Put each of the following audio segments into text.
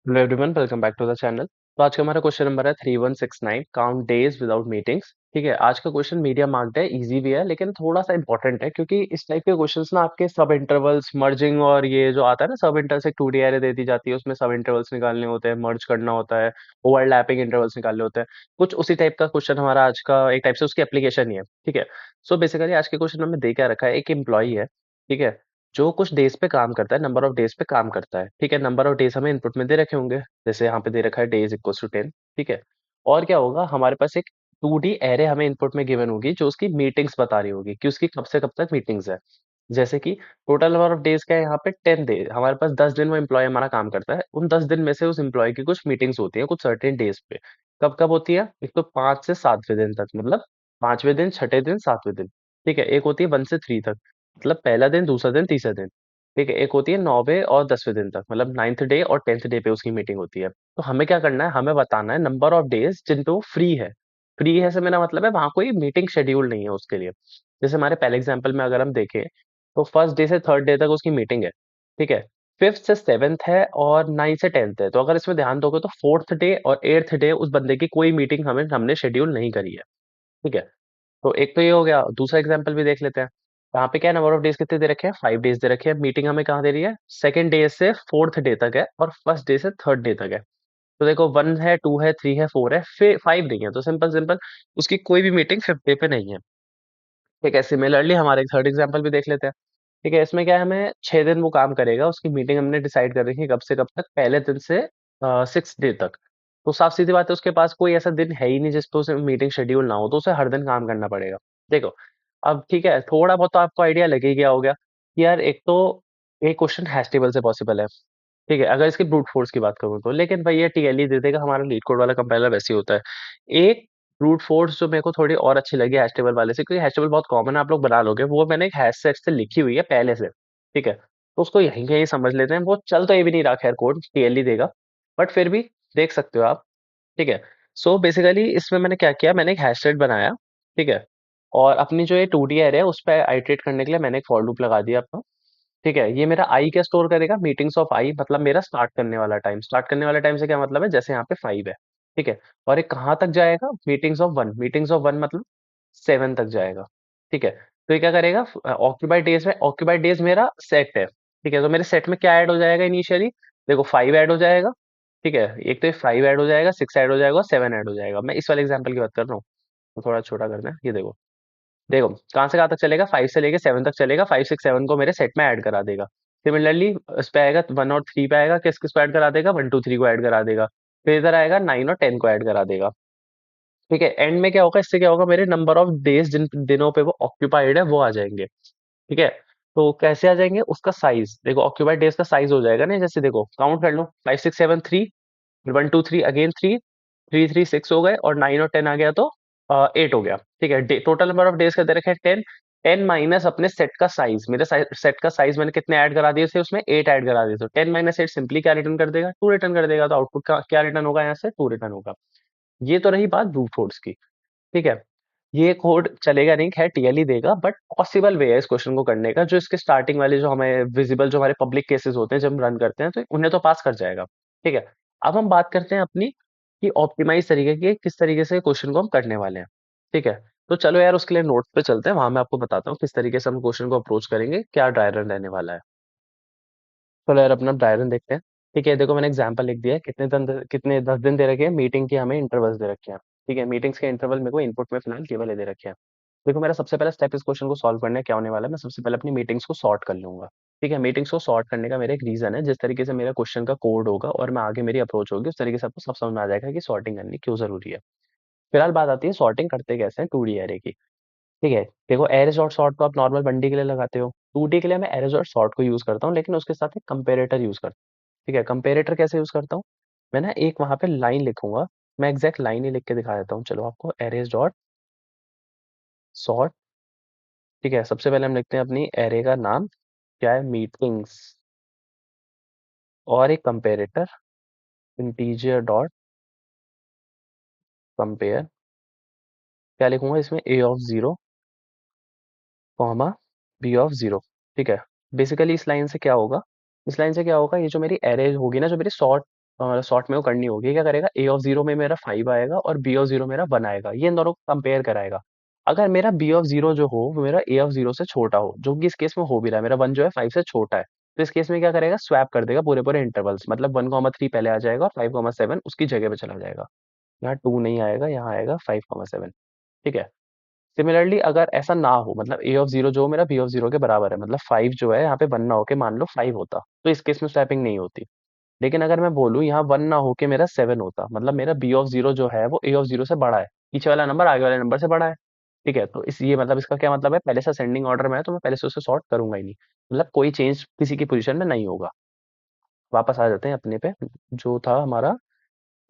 Hello everyone, welcome back to the channel. तो आज का हमारा क्वेश्चन नंबर है 3169, काउंट डेज विदाउट मीटिंग्स। ठीक है, आज का क्वेश्चन मीडियम मार्क्ड है, इजी भी है लेकिन थोड़ा सा इंपॉर्टेंट है क्योंकि इस टाइप के क्वेश्चंस ना आपके सब इंटरवल्स मर्जिंग और ये जो आता है ना, सब इंटर से 2D एरे दे दी जाती है, उसमें सब इंटरवल्स निकालने होते हैं, मर्ज करना होता है, ओवरलैपिंग इंटरवल्स निकालने होते हैं। कुछ उसी टाइप का क्वेश्चन हमारा आज का एक टाइप से उसकी एप्लीकेशन ही है। ठीक है, सो बेसिकली आज के क्वेश्चन में दे क्या रखा है, एक एम्प्लॉई है। ठीक है, जो कुछ डेज पे काम करता है, नंबर ऑफ डेज पे काम करता है। ठीक है, नंबर ऑफ डेज हमें इनपुट में दे रखे होंगे, जैसे यहाँ पे दे रखा है डेज इक्वल्स टू 10। ठीक है, और क्या होगा, हमारे पास एक 2D एरे हमें इनपुट में गिवन होगी जो उसकी मीटिंग्स बता रही होगी कि उसकी कब से कब तक मीटिंग्स है। जैसे कि टोटल नंबर ऑफ डेज क्या है यहाँ पे 10 डेज, हमारे पास 10 दिन वो एम्प्लॉय हमारा काम करता है। उन 10 दिन में से उस एम्प्लॉय की कुछ मीटिंग्स होती है कुछ सर्टेन डेज पे। कब कब होती है, एक तो 5 से 7वें दिन तक, मतलब 5वें दिन, छठे दिन, 7वें दिन। ठीक है, एक होती है 1 से 3 तक, मतलब पहला दिन, दूसरा दिन, तीसरा दिन। ठीक है, एक होती है 9वें और 10वें दिन तक, मतलब 9th डे और 10th डे पे उसकी मीटिंग होती है। तो हमें क्या करना है, हमें बताना है नंबर ऑफ डेज जिन पे वो फ्री है। फ्री है से मेरा मतलब है वहां कोई मीटिंग शेड्यूल नहीं है उसके लिए। जैसे हमारे पहले एग्जांपल में अगर हम देखें, तो फर्स्ट डे से थर्ड डे तक उसकी मीटिंग है। ठीक है, फिफ्थ से सेवेंथ है और 9th से 10th है। तो अगर इसमें ध्यान दोगे तो फोर्थ डे और एट्थ डे उस बंदे की कोई मीटिंग हमने शेड्यूल नहीं करी है। ठीक है, तो एक तो ये हो गया, दूसरा एग्जाम्पल भी देख लेते हैं। यहाँ पे क्या है, नंबर ऑफ डेज कितने दे रखे हैं, 5 डेज दे रखे हैं। मीटिंग हमें कहाँ दे रही है, सेकंड डे से फोर्थ डे तक है और फर्स्ट डे से थर्ड डे तक है। तो देखो, 1 है, 2 है, 3 है, 4 है, 5 नहीं है, तो सिंपल सिंपल उसकी कोई भी मीटिंग फिफ्थ डे पे नहीं है। ठीक है, सिमिलरली हमारे थर्ड एग्जाम्पल भी देख लेते हैं। ठीक है, इसमें क्या है, हमें 6 दिन वो काम करेगा, उसकी मीटिंग हमने डिसाइड कर रखी है कब से कब तक, पहले दिन से 6 डे तक। तो साफ सीधी बात है, उसके पास कोई ऐसा दिन है ही नहीं जिस पे उसे मीटिंग शेड्यूल ना हो, तो उसे हर दिन काम करना पड़ेगा। देखो, अब ठीक है, थोड़ा बहुत तो आपको आइडिया लग ही गया होगा कि यार एक तो एक क्वेश्चन हैश टेबल से पॉसिबल है। ठीक है, अगर इसकी ब्रूट फोर्स की बात करूँ तो, लेकिन भाई ये टीएलई दे देगा, हमारा लीड कोड वाला कंपाइलर वैसे ही होता है। एक ब्रूट फोर्स जो मेरे को थोड़ी और अच्छी लगी हैशटेबल वाले से, क्योंकि हैशटेबल बहुत कॉमन है, आप लोग बना लोगे, वो मैंने एक हैश सेट से लिखी हुई है पहले से। ठीक है, तो उसको यहीं कहीं समझ लेते हैं, वो चल तो ये भी नहीं रहा, खैर कोड टीएलई देगा, बट फिर भी देख सकते हो आप। ठीक है, सो बेसिकली इसमें मैंने क्या किया, मैंने एक हैश सेट बनाया। ठीक है, और अपनी जो ये 2D एरे है उस पर आइटरेट करने के लिए मैंने एक फॉर लूप लगा दिया अपना। ठीक है, ये मेरा आई क्या स्टोर करेगा, मीटिंग्स ऑफ आई, मतलब मेरा स्टार्ट करने वाला टाइम। स्टार्ट करने वाला टाइम से क्या मतलब है, जैसे यहाँ पे 5 है। ठीक है, और ये कहाँ तक जाएगा, मीटिंग्स ऑफ 1, मीटिंग्स ऑफ 1 मतलब 7 तक जाएगा। ठीक है, तो ये क्या करेगा, ऑक्यूपाइड डेज में, ऑक्यूपाइड डेज मेरा सेट है। ठीक है, तो मेरे सेट में क्या ऐड हो जाएगा इनिशियली, देखो 5 ऐड हो जाएगा। ठीक है, एक तो ये 5 ऐड हो जाएगा, 6 ऐड हो जाएगा, 7 ऐड हो जाएगा। मैं इस वाले एग्जाम्पल की बात कर रहा हूँ, तो थोड़ा छोटा करना है, ये देखो। देखो कहाँ से कहाँ तक चलेगा, 5 से लेके 7 तक चलेगा, 5 6 7 को मेरे सेट में ऐड करा देगा। सिमिलरली इस पे आएगा 1 और 3 पे आएगा, किस किस को ऐड करा देगा, 1 2 3 को ऐड करा देगा। फिर इधर आएगा 9 और 10 को ऐड करा देगा। ठीक है, एंड में क्या होगा, इससे क्या होगा, मेरे नंबर ऑफ डेज जिन दिनों पे वो ऑक्यूपाइड है वो आ जाएंगे। ठीक है, तो कैसे आ जाएंगे, उसका साइज देखो, ऑक्यूपाइड डेज का साइज हो जाएगा ना, जैसे देखो काउंट कर लो, 5 6 7 3, 1 2 3 अगेन 3 3 3 6 हो गए, और 9 और 10 आ गया तो 8 हो गया। ठीक है, टोटल नंबर ऑफ डेज का दे रखे हैं 10। 10 माइनस अपने सेट का साइज, मेरे सेट का साइज मैंने कितने ऐड करा दिए थे उसमें, 8 ऐड करा दिए, तो 10 - 8 सिंपली क्या रिटर्न कर देगा, 2 रिटर्न कर देगा। तो आउटपुट का क्या रिटर्न होगा, यहाँ से 2 रिटर्न होगा। ये तो रही बात ब्रूट फोर्स की। ठीक है, ये कोड चलेगा नहीं, खैर टीएलई देगा, बट पॉसिबल वे है इस क्वेश्चन को करने का, जो इसके स्टार्टिंग वाले जो हमें विजिबल, जो हमारे पब्लिक केसेस होते हैं जब हम रन करते हैं, तो उन्हें तो पास कर जाएगा। ठीक है, अब हम बात करते हैं अपनी कि ऑप्टिमाइज तरीके की, किस तरीके से क्वेश्चन को हम करने वाले हैं। ठीक है, तो चलो यार उसके लिए नोट्स पे चलते हैं, वहां मैं आपको बताता हूँ किस तरीके से हम क्वेश्चन को अप्रोच करेंगे, क्या ड्राई रन रहने वाला है। चलो यार अपना ड्राई रन देखते हैं। ठीक है, देखो मैंने एग्जाम्पल लिख दिया है, कितने 10 दिन दे रखे हैं, मीटिंग की हमें इंटरवल्स दे रखे हैं। ठीक है, मीटिंग्स के इंटरवल मेरे को इनपुट में फिलहाल केवल ये दे रखे हैं। देखो मेरा सबसे पहला स्टेप इस क्वेश्चन को सॉल्व करने का क्या होने वाला है, मैं सबसे पहले अपनी मीटिंग्स को सॉर्ट कर लूंगा। ठीक है, मीटिंग्स को सॉर्ट करने का मेरा एक रीजन है, जिस तरीके से मेरा क्वेश्चन का कोड होगा और मैं आगे मेरी अप्रोच होगी, उस तरीके से आपको सब समझ में आ जाएगा कि सॉर्टिंग करनी क्यों जरूरी है। फिलहाल बात आती है सॉर्टिंग करते कैसे हैं 2D एरे की। ठीक है, देखो एरेज डॉट सॉर्ट को आप नॉर्मल बंडी के लिए लगाते हो, 2D के लिए मैं एरेज डॉट सॉर्ट को यूज करता हूँ, लेकिन उसके साथ एक कंपेरेटर यूज करता हूँ। ठीक है, कंपेरेटर कैसे यूज करता हूँ, मैं ना एक वहां पे लाइन लिखूंगा, मैं एग्जैक्ट लाइन ही लिख के दिखा देता हूँ चलो आपको, एरेज डॉट सॉर्ट। ठीक है, सबसे पहले हम लिखते हैं अपनी एरे का नाम, क्या है, मीटिंग्स, और एक कंपेरेटर, इंटीजर डॉट कंपेयर। क्या लिखूंगा इसमें, A of 0 comma B of 0। ठीक है, बेसिकली इस लाइन से क्या होगा, इस लाइन से क्या होगा, ये जो मेरी एरे होगी ना, जो मेरी सॉर्ट सॉर्ट मेरे को करनी होगी। क्या करेगा, ए ऑफ जीरो में मेरा 5 आएगा और बी ऑफ जीरो मेरा 1 आएगा, ये इन दोनों को कंपेयर कराएगा। अगर मेरा बी ऑफ जीरो जो हो वो मेरा ए ऑफ जीरो से छोटा हो, जो कि इस केस में हो भी रहा है, मेरा 1 जो है 5 से छोटा है, तो इस केस में क्या करेगा, स्वैप कर देगा पूरे पूरे इंटरवल्स, मतलब 1,3 पहले आ जाएगा और 5,7 उसकी जगह पे चला जाएगा। यहाँ 2 नहीं आएगा, यहाँ आएगा 5,7। ठीक है। सिमिलरली अगर ऐसा ना हो, मतलब ए ऑफ जीरो जो मेरा बी ऑफ जीरो के बराबर है, मतलब 5 जो है यहाँ पे 1 ना होके मान लो 5 होता, तो इस केस में स्वैपिंग नहीं होती। लेकिन अगर मैं बोलूँ यहाँ 1 ना होके मेरा 7 होता, मतलब मेरा बी ऑफ जीरो जो है वो ए ऑफ जीरो से बड़ा है, पीछे वाला नंबर आगे वाले नंबर से बड़ा है। ठीक है, तो इस ये मतलब इसका क्या मतलब है, पहले से असेंडिंग ऑर्डर में है तो मैं पहले से उसे सॉर्ट करूंगा ही नहीं, मतलब कोई चेंज किसी की पोजीशन में नहीं होगा। वापस आ जाते हैं अपने पे, जो था हमारा,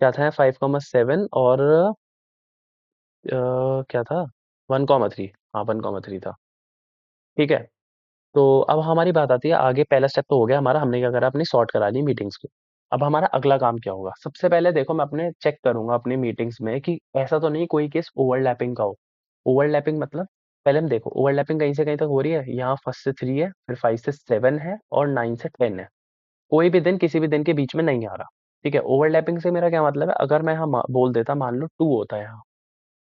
क्या था 5,7 और क्या था, 1,3। हाँ 1,3 था। ठीक है। तो अब हमारी बात आती है आगे, पहला स्टेप तो हो गया हमारा, हमने क्या करा, अपनी सॉर्ट करा ली मीटिंग्स को। अब हमारा अगला काम क्या होगा, सबसे पहले देखो मैं अपने चेक करूंगा अपनी मीटिंग्स में कि ऐसा तो नहीं कोई केस ओवरलैपिंग का हो। ओवरलैपिंग मतलब पहले हम देखो ओवरलैपिंग कहीं से कहीं तक हो रही है, यहाँ 1 से 3 है, फिर 5 से 7 है और 9 से 10 है। कोई भी दिन किसी भी दिन के बीच में नहीं आ रहा। ठीक है, ओवरलैपिंग से मेरा क्या मतलब है, अगर मैं यहाँ बोल देता मान लो 2 होता है यहाँ,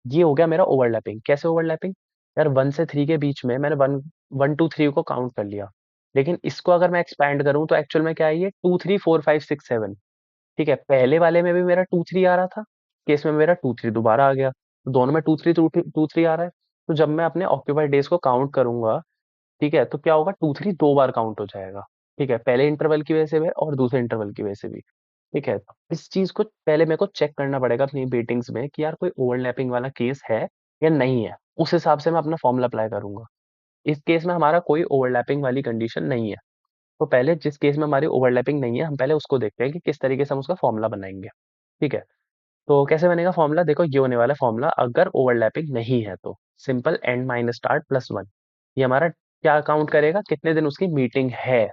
ये हो गया मेरा ओवरलैपिंग। कैसे ओवरलैपिंग, यार 1 से 3 के बीच में मैंने 1 1 2 3 को काउंट कर लिया, लेकिन इसको अगर मैं एक्सपैंड करूं तो एक्चुअल में क्या है, ये 2 3 4 5 6 7। ठीक है, पहले वाले में भी मेरा 2 3 आ रहा था, केस में मेरा 2 3 दोबारा आ गया, तो दोनों में 2 3 आ रहा है। तो जब मैं अपने ऑक्यूपाइड डेज को काउंट करूंगा, ठीक है, तो क्या होगा, 2 3 दो बार काउंट हो जाएगा। ठीक है, पहले इंटरवल की वजह से भी और दूसरे इंटरवल की वजह से भी। ठीक है, इस चीज को पहले मेरे को चेक करना पड़ेगा अपनी मीटिंग्स में कि यार कोई ओवरलैपिंग वाला केस है या नहीं है, उस हिसाब से मैं अपना फॉर्मूला अप्लाई करूंगा। इस केस में हमारा कोई ओवरलैपिंग वाली कंडीशन नहीं है, तो पहले जिस केस में हमारी ओवरलैपिंग नहीं है हम पहले उसको देखते हैं कि किस तरीके से हम उसका फॉर्मूला बनाएंगे। ठीक है, तो कैसे बनेगा फॉर्मूला, देखो ये होने वाला है फॉर्मूला, अगर ओवरलैपिंग नहीं है तो simple and minus start plus 1। ये हमारा क्या काउंट करेगा, कितने दिन उसकी मीटिंग है।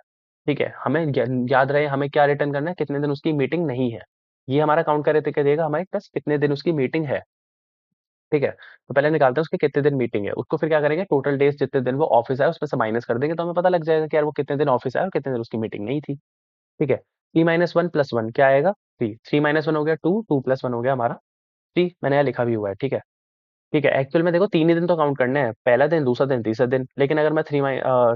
ठीक है, हमें याद रहे हमें क्या रिटर्न करना है, कितने दिन उसकी मीटिंग नहीं है। ये हमारा काउंट करे तो क्या देगा हमारे पास, कितने दिन उसकी मीटिंग है। ठीक है, तो पहले निकालते हैं उसके कितने दिन मीटिंग है, उसको फिर क्या करेंगे, टोटल डेज जितने दिन वो ऑफिस आया उसमें से माइनस कर देंगे, तो हमें पता लग जाएगा कि यार वो कितने दिन ऑफिस आया और कितने दिन उसकी मीटिंग नहीं थी। ठीक है, 3 - 1 + 1 क्या आएगा, 3। 3 - 1 हो गया 2, 2 + 1 हो गया हमारा 3, मैंने यहाँ लिखा भी हुआ है। ठीक है। ठीक है, एक्चुअल में देखो 3 ही दिन तो काउंट करने हैं, पहला दिन, दूसरा दिन, तीसरा दिन, लेकिन अगर मैं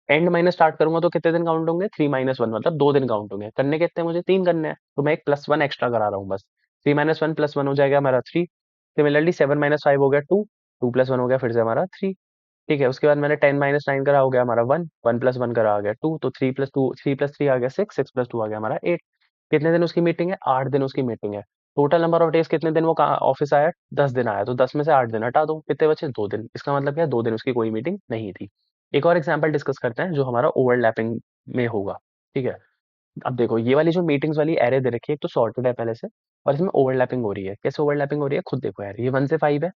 एंड माइनस स्टार्ट करूंगा तो कितने दिन काउंट होंगे, 3 - 1 मतलब 2 दिन काउंट होंगे। करने कितने, मुझे 3 करने हैं, तो मैं एक +1 एक्स्ट्रा करा रहा हूँ बस। 3 - 1 + 1 हो जाएगा हमारा 3। सिमिलरली 7 - 5 हो गया 2, 2 + 1 हो गया फिर से हमारा 3। ठीक है, उसके बाद मैंने 10 - 9 करा, हो गया हमारा 1, 1 + 1 करा आ गया 2, तो 3 + 2, 3 + 3 आ गया 6, 6 + 2 आ गया हमारा 8। कितने दिन उसकी मीटिंग है, 8 दिन उसकी मीटिंग है। टोटल नंबर ऑफ डेज कितने दिन वो ऑफिस आया, 10 दिन आया, तो 10 में से 8 दिन हटा दो, कितने बचे, 2 दिन। इसका मतलब क्या है, 2 दिन उसकी कोई मीटिंग नहीं थी। एक और एग्जांपल डिस्कस करते हैं जो हमारा ओवरलैपिंग में होगा। ठीक है, अब देखो ये वाली जो मीटिंग्स वाली एरे दे रखी है, एक तो सॉर्टेड है पहले से, और इसमें ओवरलैपिंग हो रही है। कैसे ओवरलैपिंग हो रही है, खुद देखो यार, ये 1 से 5 है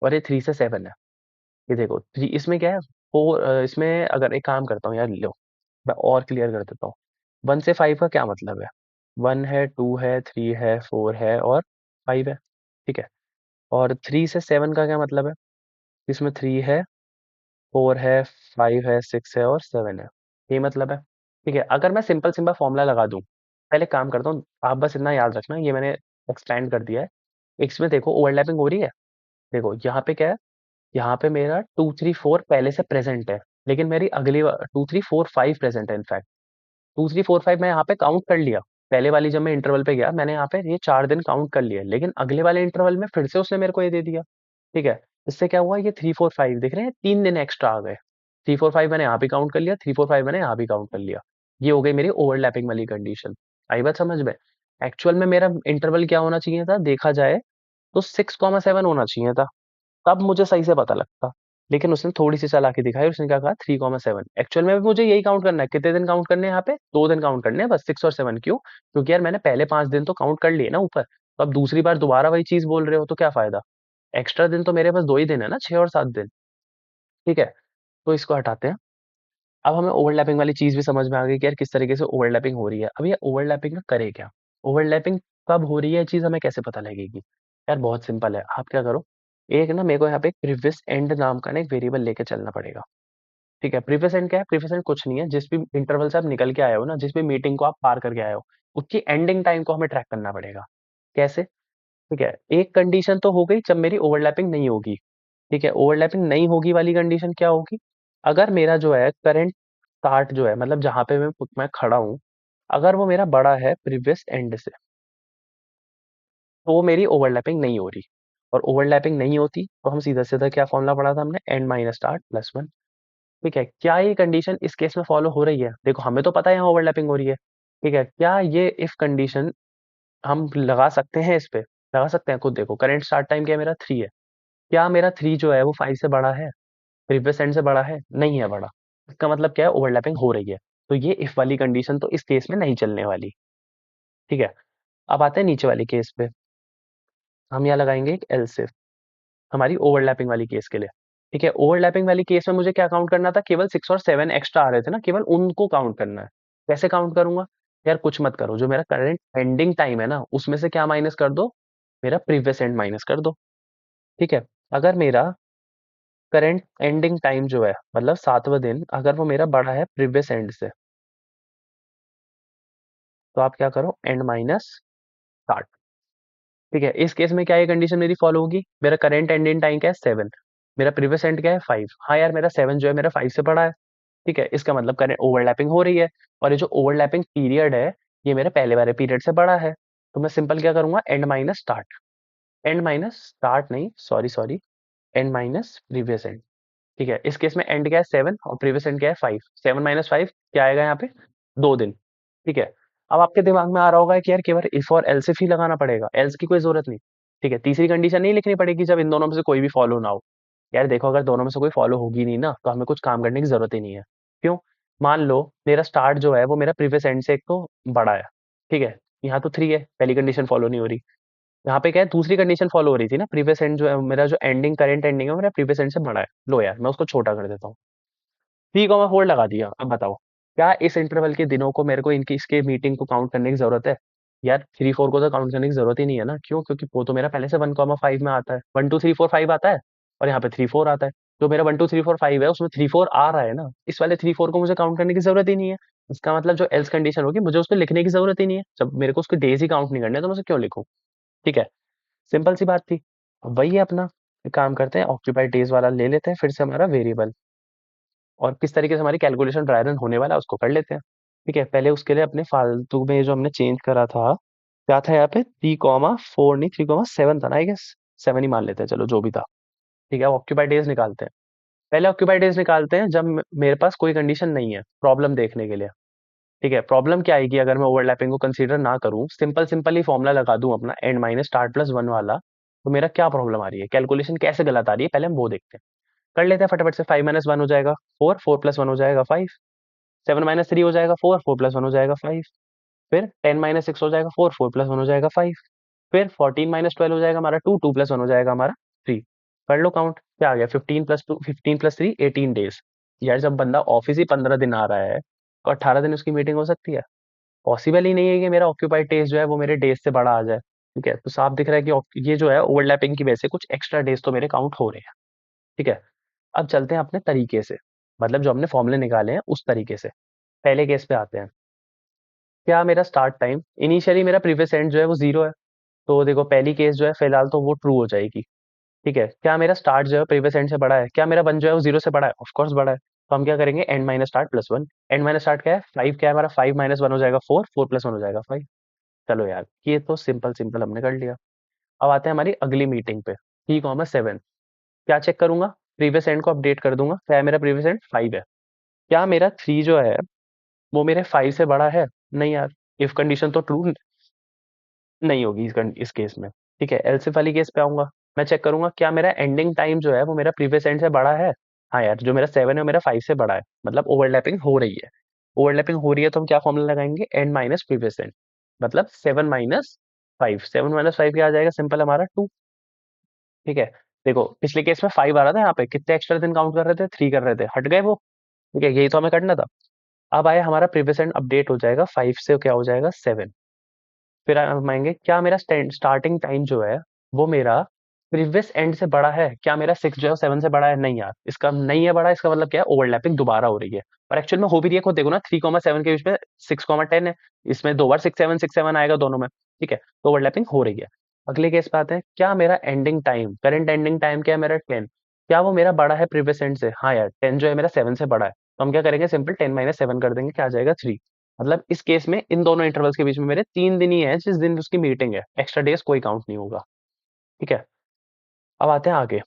और ये 3 से 7 है। ये देखो 3 इसमें क्या है, 4, इसमें अगर एक काम करता हूँ यार, लो मैं और क्लियर कर देता हूँ। 1 से 5 का क्या मतलब है, 1 है, 2 है, 3 है, 4 है और 5 है। ठीक है, और 3 से 7 का क्या मतलब है, इसमें 3 है, 4 है, 5 है, 6 है और 7 है, ये मतलब है। ठीक है, अगर मैं सिंपल सिंपल फॉर्मूला लगा दूं, पहले काम करता हूँ, आप बस इतना याद रखना, ये मैंने एक्सपेंड कर दिया है। इसमें देखो ओवरलैपिंग हो रही है, देखो यहाँ पे क्या है, यहाँ पे मेरा 2 3 4 पहले से प्रेजेंट है, लेकिन मेरी अगली 2 3 4 5 प्रेजेंट है इनफैक्ट। 2 3 4 5 मैं यहाँ पे काउंट कर लिया, पहले वाली जब मैं इंटरवल पे गया मैंने यहाँ पे ये 4 दिन काउंट कर लिए, लेकिन अगले वाले इंटरवल में फिर से उसने मेरे को ये दे दिया। ठीक है, इससे क्या हुआ, ये 3 4 5 दिख रहे हैं, 3 दिन एक्स्ट्रा आ गए। 3 4 5 मैंने यहाँ भी काउंट कर लिया, 3 4 5 मैंने यहाँ भी काउंट कर लिया। ये हो गई मेरी ओवरलैपिंग वाली कंडीशन। आई बात समझ में। एक्चुअल में मेरा इंटरवल क्या होना चाहिए था, देखा जाए तो 6,7 होना चाहिए था, तब मुझे सही से पता लगता। लेकिन उसने थोड़ी सी चालाकी दिखाई, उसने क्या कहा 3,7। एक्चुअल में भी मुझे यही काउंट करना है, कितने दिन काउंट करने हैं यहाँ पे, 2 दिन काउंट करने हैं बस, 6 और 7। क्यों, क्योंकि यार मैंने पहले 5 दिन तो काउंट कर लिए ना ऊपर, तो अब दूसरी बार दोबारा वही चीज बोल रहे हो तो क्या फायदा। एक्स्ट्रा दिन तो मेरे पास 2 ही दिन है ना, 6 और 7 दिन। ठीक है, तो इसको हटाते हैं। अब हमें ओवरलैपिंग वाली चीज भी समझ में आ गई कि यार किस तरीके से ओवरलैपिंग हो रही है। अब ये ओवरलैपिंग का करे क्या, ओवरलैपिंग कब हो रही है, चीज हमें कैसे पता लगेगी। यार बहुत सिंपल है, आप क्या करो, एक ना मेरे को यहाँ पे एक प्रीवियस एंड नाम का ना एक वेरिएबल लेके चलना पड़ेगा। ठीक है, प्रीवियस एंड क्या है, प्रीवियस एंड कुछ नहीं है, जिस भी इंटरवल से आप निकल के आए हो ना, जिस भी मीटिंग को आप पार करके आए हो, उसकी एंडिंग टाइम को हमें ट्रैक करना पड़ेगा। कैसे? ठीक है, एक कंडीशन तो हो गई जब मेरी ओवरलैपिंग नहीं होगी। ठीक है, ओवरलैपिंग नहीं होगी वाली कंडीशन क्या होगी? अगर मेरा जो है करंट स्टार्ट जो है, मतलब जहां पे मैं खड़ा हूं, अगर वो मेरा बड़ा है प्रीवियस एंड से, तो वो मेरी ओवरलैपिंग नहीं हो रही। और ओवरलैपिंग नहीं होती तो हम सीधा सीधा क्या फॉर्मूला पढ़ा था हमने, n minus start plus one. ठीक है, क्या ये कंडीशन इस केस में फॉलो हो रही है? देखो हमें तो पता है यहाँ ओवरलैपिंग हो रही है। ठीक है, क्या ये इफ कंडीशन हम लगा सकते हैं इस पे? लगा सकते हैं, खुद देखो करंट स्टार्ट टाइम क्या है मेरा 3 है। क्या मेरा 3 जो है वो 5 से बड़ा है? प्रीवियस एंड से बड़ा है? नहीं है बड़ा। इसका मतलब क्या है, ओवरलैपिंग हो रही है। तो ये इफ वाली कंडीशन तो इस केस में नहीं चलने वाली। ठीक है, अब आते हैं नीचे वाली केस पे। हम यहाँ लगाएंगे एक एल्स इफ, हमारी ओवरलैपिंग वाली केस के लिए। ठीक है, ओवरलैपिंग वाली केस में मुझे क्या काउंट करना था, केवल 6 और 7 एक्स्ट्रा आ रहे थे ना, केवल उनको काउंट करना है। कैसे काउंट करूंगा? यार कुछ मत करो, जो मेरा करंट एंडिंग टाइम है ना, उसमें से क्या माइनस कर दो, मेरा प्रीवियस एंड माइनस कर दो। ठीक है, अगर मेरा करंट एंडिंग टाइम जो है, मतलब 7वां दिन, अगर वो मेरा बड़ा है प्रीवियस एंड से, तो आप क्या करो, एंड माइनस स्टार्ट। ठीक है, इस केस में क्या ये कंडीशन मेरी फॉलो होगी, मेरा करंट एंडिंग टाइम क्या है 7, मेरा प्रीवियस एंड क्या है 5। हाँ यार, मेरा 7 जो है मेरा 5 से बड़ा है। ठीक है, इसका मतलब करंट ओवरलैपिंग हो रही है। और ये जो ओवरलैपिंग पीरियड है, ये मेरे पहले वाले पीरियड से बड़ा है। तो मैं सिंपल क्या करूंगा, end minus start. End minus start नहीं, sorry sorry, end minus previous end. ठीक है, इस केस में एंड क्या है 7 और प्रीवियस एंड क्या है 5। 7 माइनस 5 क्या आएगा यहाँ पे, 2 दिन। ठीक है, अब आपके दिमाग में आ रहा होगा कि यार केवल इफ और एल्स इफ ही लगाना पड़ेगा, एल्स की कोई जरूरत नहीं। ठीक है, तीसरी कंडीशन नहीं लिखनी पड़ेगी जब इन दोनों में से कोई भी फॉलो ना हो। यार देखो, अगर दोनों में से कोई फॉलो होगी नहीं ना, तो हमें कुछ काम करने की जरूरत ही नहीं है। क्यों? मान लो मेरा स्टार्ट जो है वो मेरा प्रीवियस एंड से एक तो बड़ा है। ठीक है, यहाँ तो 3 है, पहली कंडीशन फॉलो नहीं हो रही। यहाँ पे क्या है, दूसरी कंडीशन फॉलो हो रही थी ना, प्रीवियस एंड जो है मेरा, जो एंडिंग करंट एंडिंग है, मेरा प्रीवियस एंड से बड़ा है। लो यार, मैं उसको छोटा कर देता हूँ। 3,4 लगा दिया। अब बताओ, क्या इस इंटरवल के दिनों को मेरे को इनकी इसके मीटिंग को काउंट करने की जरूरत है? यार 3 4 को तो काउंट करने की जरूरत ही नहीं है ना। क्यों? क्योंकि वो तो मेरा पहले से 1,5 में आता है, 1 2 3 4 5 आता है। और यहाँ पे 3 4 आता है। जो मेरा 1 2 3 4 5 है, उसमें 3 4 आ रहा है ना, इस वाले 3 4 को मुझे काउंट करने की जरूरत ही नहीं है। इसका मतलब जो एल्स कंडीशन होगी, मुझे उसको लिखने की जरूरत ही नहीं है। जब मेरे को उसके डेज ही काउंट नहीं करने, तो मैं उसे क्यों लिखूं? ठीक है, सिंपल सी बात थी। अब वही है अपना, एक काम करते हैं, ऑक्यूपाइड डेज वाला ले लेते हैं फिर से हमारा वेरिएबल, और किस तरीके से हमारी कैलकुलेशन ड्राई रन होने वाला है उसको कर लेते हैं। ठीक है, पहले उसके लिए अपने फालतू में जो हमने चेंज करा था, क्या था यहाँ पे, 3,4 नहीं, 3,7 था ना, आई गेस 7 ही मान लेते हैं, चलो जो भी था। ठीक है, ऑक्यूपाइड डेज निकालते हैं। पहले ऑक्यूपाइड डेज निकालते हैं जब मेरे पास कोई कंडीशन नहीं है प्रॉब्लम देखने के लिए। ठीक है, प्रॉब्लम क्या आएगी अगर मैं ओवरलैपिंग को कंसीडर ना करूं, सिंपल सिंपल ही फॉर्मुला लगा दूं अपना, and minus start plus one वाला, तो मेरा क्या प्रॉब्लम आ रही है, कैलकुलेशन कैसे गलत आ रही है, पहले हम वो देखते हैं। कर लेते हैं फटाफट से। 5 - 1 हो जाएगा 4, 4 + 1 हो जाएगा 5, 7 - 3 हो जाएगा 4, 4 + 1 हो जाएगा 5, फिर 10 - 6 हो जाएगा 4, 4 + 1 हो जाएगा 5, फिर 14 - 12 हो जाएगा हमारा 2, 2 + 1 हो जाएगा हमारा 3। कर लो काउंट, क्या आ गया, 15 + 2, 15 + 3 18 डेज। यार जब बंदा ऑफिस ही 15 दिन आ रहा है, तो 18 दिन उसकी मीटिंग हो सकती है? पॉसिबल ही नहीं है कि मेरा ऑक्यूपाइड डेज जो है वो मेरे डेज से बड़ा आ जाए। ठीक है, तो साफ दिख रहा है कि ये जो है ओवरलैपिंग की वजह से कुछ एक्स्ट्रा डेज तो मेरे काउंट हो रहे हैं। ठीक है, अब चलते हैं अपने तरीके से, मतलब जो हमने फॉर्मूले निकाले हैं उस तरीके से। पहले केस पे आते हैं। क्या मेरा स्टार्ट टाइम, इनिशियली मेरा प्रीवियस एंड जो है वो 0 है, तो देखो पहली केस जो है फिलहाल तो वो ट्रू हो जाएगी। ठीक है, क्या मेरा स्टार्ट जो है प्रीवियस एंड से बड़ा है? क्या मेरा वन जो है वो 0 से बड़ा है? ऑफ कोर्स बड़ा है। तो हम क्या करेंगे, and minus start plus one. And minus start क्या है, 5, क्या है हमारा, 5 - 1 हो जाएगा 4, 4 + 1 हो जाएगा 5। चलो यार, ये तो सिंपल सिंपल हमने कर लिया। अब आते हैं हमारी अगली मीटिंग पे। 3,7, क्या चेक करूंगा, प्रीवियस एंड को अपडेट कर दूंगा। क्या है मेरा प्रीवियस एंड 5 है। क्या मेरा 3 जो है वो मेरे 5 से बड़ा है? नहीं यार, इफ कंडीशन तो ट्रू नहीं होगी इस केस में। ठीक है, एल्सिफ वाली केस पे आऊंगा। मैं चेक करूंगा क्या मेरा एंडिंग टाइम जो है वो मेरा प्रीवियस एंड से बड़ा है। हाँ यार, जो मेरा 7 है वो मेरा 5 से बड़ा है, मतलब ओवरलैपिंग हो रही है। ओवरलैपिंग हो रही है तो हम क्या फॉर्मूला लगाएंगे, एंड माइनस प्रीवियस एंड, मतलब 7 - 5। 7 - 5 क्या आ जाएगा, सिंपल हमारा 2। ठीक है, देखो पिछले केस में 5 आ रहा था, यहाँ पे कितने एक्स्ट्रा दिन काउंट कर रहे थे, 3 कर रहे थे, हट गए वो। ठीक है, यही तो हमें करना था। अब आया हमारा प्रीवियस एंड अपडेट हो जाएगा 5 से, क्या हो जाएगा 7। फिर हम आएंगे, क्या मेरा स्टार्टिंग टाइम जो है वो मेरा प्रीवियस एंड से बड़ा है क्या, मेरा 6 जो है 7 से बड़ा है, नहीं यार, इसका नहीं है बड़ा, इसका मतलब क्या है, ओवरलैपिंग दोबारा हो रही है। और एक्चुअल में हो भी रही है, खुद देखो ना, 3,7 के बीच में 6,10 है, इसमें दो बार 6,7 आएगा दोनों में, ठीक है, तो ओवरलैपिंग हो रही है। अगले केस पे आते हैं, क्या मेरा ending time, current ending time क्या है मेरा 10, क्या वो मेरा बड़ा है प्रीवियस एंड से, हाँ यार 10 जो है मेरा 7 से बड़ा है, तो हम क्या करेंगे, सिंपल 10 - 7 कर देंगे, क्या आ जाएगा 3। मतलब इस केस में इन दोनों इंटरवल्स के बीच में मेरे 3 दिन ही है जिस दिन उसकी मीटिंग है, एक्स्ट्रा डेज कोई काउंट नहीं होगा, ठीक है। अब आते हैं आगे।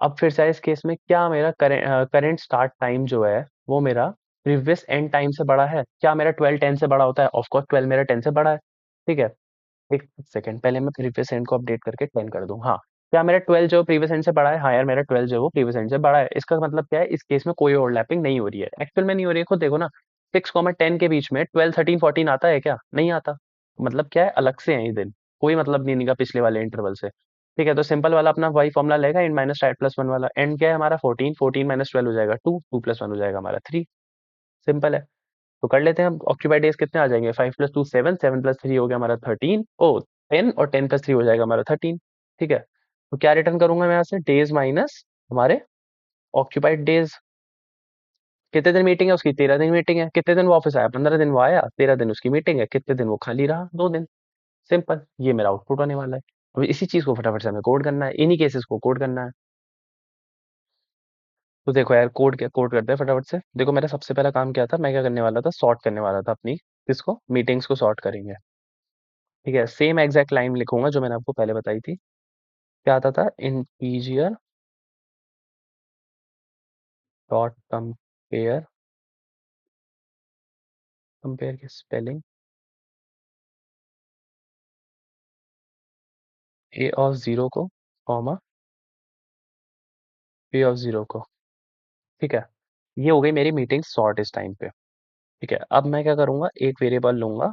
अब फिर से इस केस में क्या मेरा करंट स्टार्ट टाइम जो है वो मेरा प्रीवियस एंड टाइम से बड़ा है, क्या मेरा 12 10 से बड़ा होता है, ऑफ कोर्स 12 मेरा 10 से बड़ा है, ठीक है। एक सेकंड, पहले मैं प्रीवियस एंड को अपडेट करके 10 कर दूं, हाँ। क्या मेरा 12 जो प्रीवियस एंड से बड़ा है, हाँ यार मेरा 12 जो है वो प्रीवियस एंड से बड़ा है, इसका मतलब क्या है, इस केस में कोई ओवरलैपिंग नहीं हो रही है, एक्चुअल में नहीं हो रही है, खुद देखो ना, 6,10 के बीच में 12 13 14 आता है क्या, नहीं आता, मतलब क्या है, अलग से है ये दिन, कोई मतलब नहीं निका पिछले वाले इंटरवल से, ठीक है। तो सिंपल वाला अपना वही फॉर्मूला लेगा, and minus tight plus one वाला, एंड क्या है हमारा 14, 14 माइनस 12 हो जाएगा 2, 2 प्लस 1 हो जाएगा हमारा 3, सिंपल है। तो कर लेते हैं हम, ऑक्यूपाइड डेज कितने आ जाएंगे, 5 + 2 7, 7 + 3 हो गया हमारा 13, ओ 10, और 10 + 3 हो जाएगा हमारा 13, ठीक है। तो क्या रिटर्न करूंगा मैं यहाँ से, डेज माइनस हमारे ऑक्यूपाइड डेज, कितने दिन मीटिंग है उसकी, 13 दिन मीटिंग है, कितने दिन वो ऑफिस आया, 15 दिन वो आया, 13 दिन उसकी मीटिंग है, कितने दिन वो खाली रहा, 2 दिन, सिंपल, ये मेरा आउटपुट होने वाला है। अब इसी चीज को फटाफट से हमें कोड करना है, इन्हीं केसेस को कोड करना है। तो देखो यार, कोड क्या कोड करते हैं फटाफट से, देखो मेरा सबसे पहला काम क्या था, मैं क्या करने वाला था, सॉर्ट करने वाला था अपनी, किसको, मीटिंग्स को सॉर्ट करेंगे, ठीक है। सेम एग्जैक्ट लाइन लिखूंगा जो मैंने आपको पहले बताई थी, क्या आता था, इंटीजर डॉट कंपेयर, कंपेयर की स्पेलिंग, ए ऑफ जीरो को, कॉमा बी ऑफ जीरो को, ठीक है। ये हो गई मेरी मीटिंग सॉर्ट इस टाइम पे, ठीक है। अब मैं क्या करूंगा, एक वेरिएबल लूंगा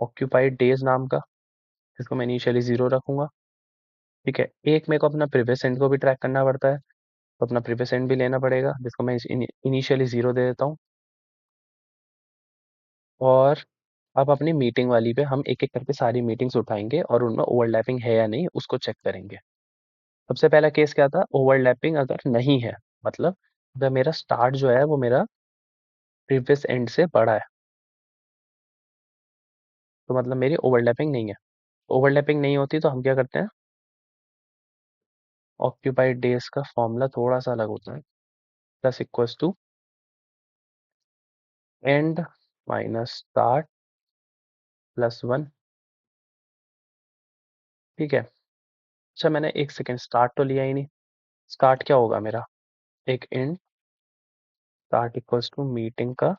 ऑक्यूपाइड डेज नाम का, जिसको मैं इनिशियली 0 रखूंगा, ठीक है। एक मेरे को अपना प्रीवियस एंड को भी ट्रैक करना पड़ता है, तो अपना प्रीवियस एंड भी लेना पड़ेगा, जिसको मैं इनिशियली 0 दे देता हूँ। और अब अपनी मीटिंग वाली पे हम एक एक करके सारी मीटिंग्स उठाएंगे और उनमें ओवरलैपिंग है या नहीं उसको चेक करेंगे। सबसे पहला केस क्या था, ओवरलैपिंग अगर नहीं है, मतलब अगर मेरा स्टार्ट जो है वो मेरा प्रीवियस एंड से बड़ा है, तो मतलब मेरी ओवरलैपिंग नहीं है। ओवरलैपिंग नहीं होती तो हम क्या करते हैं, ऑक्यूपाइड डेज का फॉर्मूला थोड़ा सा अलग होता है, plus equals to and minus start plus one, ठीक है। अच्छा मैंने एक सेकेंड, स्टार्ट तो लिया ही नहीं, स्टार्ट क्या होगा मेरा, एक int start equals to meeting का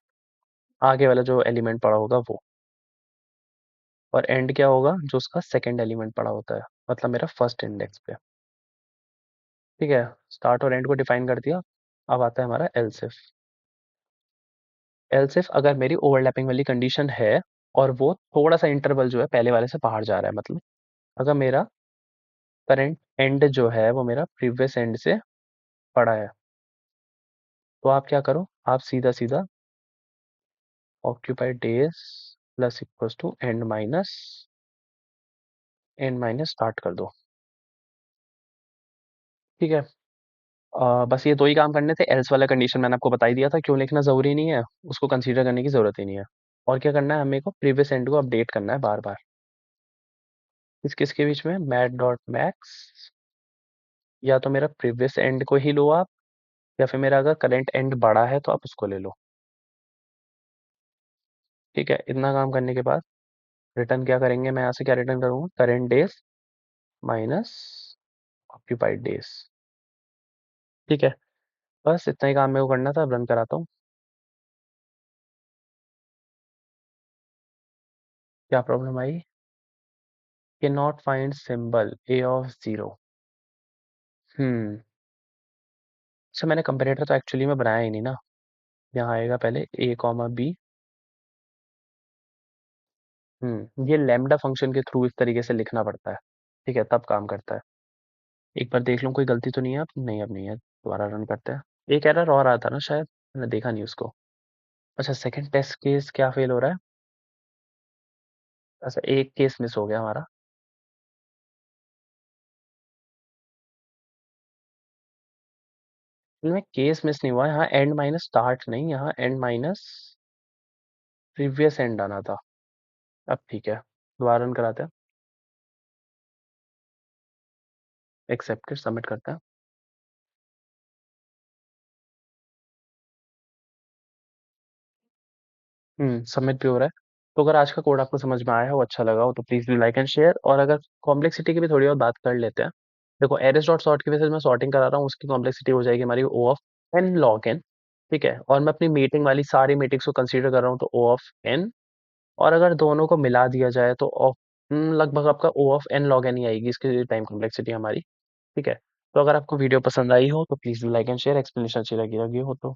आगे वाला जो एलिमेंट पड़ा होगा वो, और एंड क्या होगा, जो उसका सेकंड एलिमेंट पड़ा होता है, मतलब मेरा फर्स्ट इंडेक्स पे, ठीक है। स्टार्ट और एंड को डिफाइन कर दिया। अब आता है हमारा एल्स इफ, एल्स इफ अगर मेरी ओवरलैपिंग वाली कंडीशन है और वो थोड़ा सा इंटरवल जो है पहले वाले से बाहर जा रहा है, मतलब अगर मेरा करंट एंड जो है वो मेरा प्रीवियस एंड से बड़ा है, तो आप क्या करो, आप सीधा सीधा occupied days plus equals to and minus start कर दो, ठीक है। बस ये दो ही काम करने थे, एल्स वाला कंडीशन मैंने आपको बता ही दिया था, क्यों लिखना ज़रूरी नहीं है, उसको कंसीडर करने की ज़रूरत ही नहीं है। और क्या करना है, हमें को प्रीवियस एंड को अपडेट करना है बार बार, किस किस के बीच में, मैट डॉट मैक्स, या तो मेरा प्रीवियस एंड को ही लो आप, या फिर मेरा अगर करंट एंड बड़ा है तो आप उसको ले लो, ठीक है। इतना काम करने के बाद रिटर्न क्या करेंगे, मैं यहाँ से क्या रिटर्न करूँगा, current days minus occupied days, ठीक है। बस इतना ही काम मेरे को करना था, अब रन कराता हूँ। क्या प्रॉब्लम आई, can not find symbol a of zero, hmm. अच्छा मैंने कंपेरेटर तो एक्चुअली में बनाया ही नहीं ना, यहाँ आएगा पहले ए कॉमा बी, ये लैम्डा फंक्शन के थ्रू इस तरीके से लिखना पड़ता है, ठीक है, तब काम करता है। एक बार देख लूँ कोई गलती तो नहीं है, अब नहीं, अब नहीं है, दोबारा रन करते हैं। एक एरर और आता ना शायद, मैंने देखा नहीं उसको। अच्छा सेकंड टेस्ट केस क्या फेल हो रहा है, अच्छा एक केस मिस हो गया हमारा, इनमें केस मिस नहीं हुआ, यहाँ एंड माइनस स्टार्ट नहीं, यहाँ एंड माइनस प्रीवियस एंड आना था। अब ठीक है, दोबारा रन कराते हैं। एक्सेप्टेड, सबमिट करते हैं। सबमिट भी हो रहा है। तो अगर आज का कोड आपको समझ में आया हो, अच्छा लगा हो, तो please do like and share. और अगर कॉम्प्लेक्सिटी की भी थोड़ी और बात कर लेते हैं। देखो, एरेस डॉट सॉर्ट की वजह से मैं सॉर्टिंग करा रहा हूँ, उसकी कॉम्प्लेक्सिटी हो जाएगी हमारी ओ ऑफ एन लॉग एन। ठीक है, और मैं अपनी मीटिंग वाली सारी मीटिंग्स को कंसीडर कर रहा हूँ, तो ओ ऑफ एन। और अगर दोनों को मिला दिया जाए तो लगभग आपका ओ ऑफ एन लॉग एन ही आएगी इसकी टाइम कॉम्प्लेक्सिटी हमारी। ठीक है, तो अगर आपको वीडियो पसंद आई हो तो please do like and share. Explanation अच्छी लगी लगी हो तो